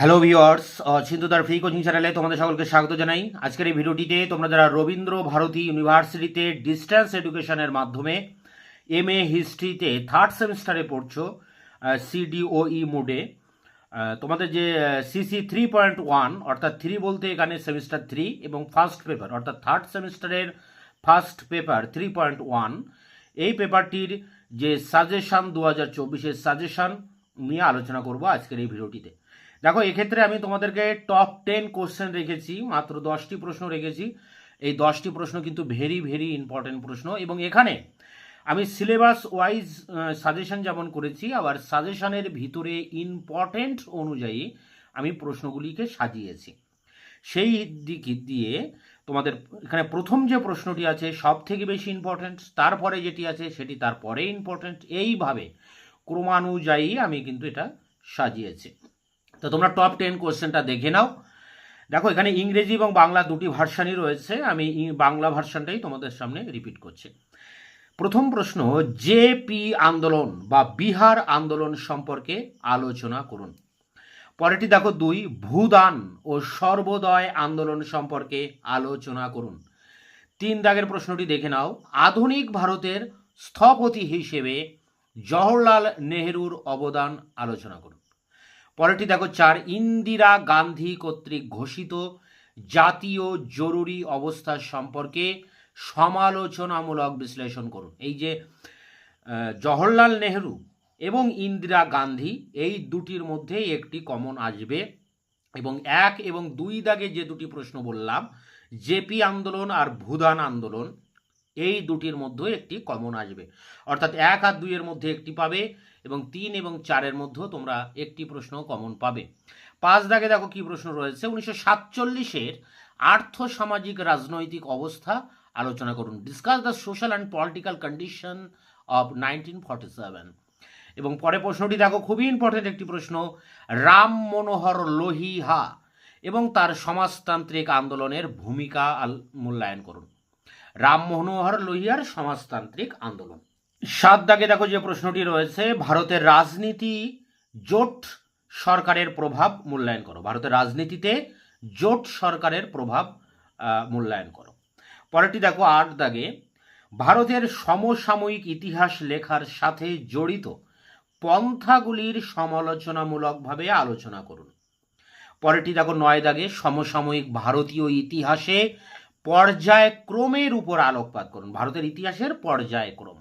Hello viewers, চিন্তুদার free coaching চ্যানেলে তোমাদের সকলকে স্বাগত জানাই। আজকের এই ভিডিওটিতে তোমরা যারা রবীন্দ্র ভারতী ইউনিভার্সিটিতে ডিস্টেন্স এডুকেশনের মাধ্যমে MA হিস্ট্রিতে থার্ড সেমিস্টারে পড়ছো, CDOE মোডে, তোমাদের যে CC 3.1 অর্থাৎ 3 বলতে এখানে সেমিস্টার 3 এবং ফার্স্ট পেপার অর্থাৎ থার্ড সেমিস্টারের ফার্স্ট পেপার 3.1, এই পেপারটির যে সাজেশান 2024-এর সাজেশান নিয়ে আলোচনা করব আজকের এই ভিডিওটিতে। দেখো, এক্ষেত্রে আমি তোমাদেরকে টপ 10 কোশ্চেন রেখেছি, মাত্র 10টি প্রশ্ন রেখেছি। এই 10টি প্রশ্ন কিন্তু ভেরি ভেরি ইম্পর্টেন্ট প্রশ্ন, এবং এখানে আমি সিলেবাস ওয়াইজ সাজেশন যেমন করেছি, আবার সাজেশনের ভিতরে ইম্পর্টেন্ট অনুযায়ী আমি প্রশ্নগুলিকে সাজিয়েছি। সেই দিক দিয়ে তোমাদের এখানে প্রথম যে প্রশ্নটি আছে সব থেকে বেশি ইম্পর্টেন্ট, তারপরে যেটি আছে সেটি তারপরে ইম্পর্টেন্ট, এইভাবে ক্রমানুযায়ী আমি কিন্তু এটা সাজিয়েছি। তো তোমরা টপ 10 কোশ্চেনটা দেখে নাও। দেখো, এখানে ইংরেজি এবং বাংলা দুটি ভার্সানই রয়েছে, আমি বাংলা ভার্সানটাই তোমাদের সামনে রিপিট করছি। প্রথম প্রশ্ন, জেপি আন্দোলন বা বিহার আন্দোলন সম্পর্কে আলোচনা করুন। পরেরটি দেখো 2, ভূদান ও সর্বোদয় আন্দোলন সম্পর্কে আলোচনা করুন। 3 দাগের প্রশ্নটি দেখে নাও, আধুনিক ভারতের স্থপতি হিসেবে জওহরলাল নেহেরুর অবদান আলোচনা করুন। পরেরটি দেখো 4, ইন্দিরা গান্ধী কর্তৃক ঘোষিত জাতীয় জরুরি অবস্থা সম্পর্কে সমালোচনামূলক বিশ্লেষণ করুন। এই যে জওহরলাল নেহেরু এবং ইন্দিরা গান্ধী, এই দুটির মধ্যে একটি কমন আসবে, এবং 1 এবং 2 দাগে যে দুটি প্রশ্ন বললাম, জেপি আন্দোলন আর ভূদান আন্দোলন, এই দুটির মধ্যে একটি কমন আসবে, অর্থাৎ 1 আর 2 এর মধ্যে একটি পাবে, এবং 3 এবং 4-এর মধ্যেও তোমরা একটি প্রশ্ন কমন পাবে। 5 দাগে দেখো কি প্রশ্ন রয়েছে, 1947-এর আর্থ সামাজিক রাজনৈতিক অবস্থা আলোচনা করুন। Discuss the social and political condition of 1947। এবং পরে প্রশ্নটি দেখো, খুবই ইম্পর্টেন্ট একটি প্রশ্ন, রাম মনোহর লোহিয়া এবং তার সমাজতান্ত্রিক আন্দোলনের ভূমিকা মূল্যায়ন করুন। রাম মনোহর লোহিয়ার সমাজতান্ত্রিক আন্দোলন। 7 দাগে দেখো যে প্রশ্নটি রয়েছে, ভারতের রাজনীতি জোট সরকারের প্রভাব মূল্যায়ন করো। ভারতের রাজনীতিতে জোট সরকারের প্রভাব মূল্যায়ন করো। পরেরটি দেখো 8 দাগে, ভারতের সমসাময়িক ইতিহাস লেখার সাথে জড়িত পন্থাগুলির সমালোচনামূলকভাবে আলোচনা করুন। পরেরটি দেখো 9 দাগে, সমসাময়িক ভারতীয় ইতিহাসে পর্যায়ক্রমের উপর আলোকপাত করুন। ভারতের ইতিহাসের পর্যায়ক্রম।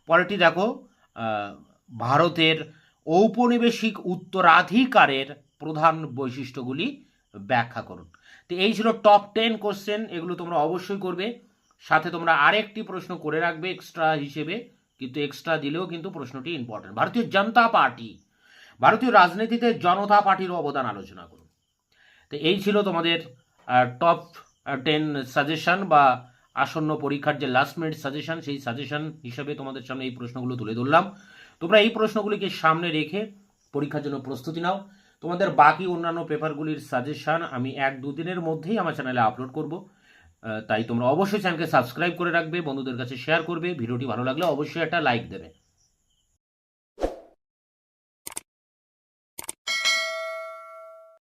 পরেরটি দেখো, ভারতের ঔপনিবেশিক উত্তরাধিকারের প্রধান বৈশিষ্ট্যগুলি ব্যাখ্যা করুন। তো এই ছিল টপ 10 কোশ্চেন, এগুলো তোমরা অবশ্যই করবে। সাথে তোমরা আরেকটি প্রশ্ন করে রাখবে এক্সট্রা হিসেবে, কিন্তু এক্সট্রা দিলেও কিন্তু প্রশ্নটি ইম্পর্টেন্ট। ভারতীয় জনতা পার্টি, ভারতীয় রাজনীতিতে জনতা পার্টির অবদান আলোচনা করুন। তো এই ছিল তোমাদের টপ 10 সাজেশন বা আসন্ন পরীক্ষার যে লাস্ট মিনিট সাজেশন, সেই সাজেশন হিসেবে তোমাদের সামনে এই প্রশ্নগুলো তুলে ধরলাম। তোমরা এই প্রশ্নগুলিকে সামনে রেখে পরীক্ষার জন্য প্রস্তুতি নাও। তোমাদের বাকি অন্যান্য পেপারগুলির সাজেশন আমি 1-2 দিনের মধ্যেই আমার চ্যানেলে আপলোড করব, তাই তোমরা অবশ্যই চ্যানেলকে সাবস্ক্রাইব করে রাখবে, বন্ধুদের কাছে শেয়ার করবে। ভিডিওটি ভালো লাগলে অবশ্যই একটা লাইক দেবে।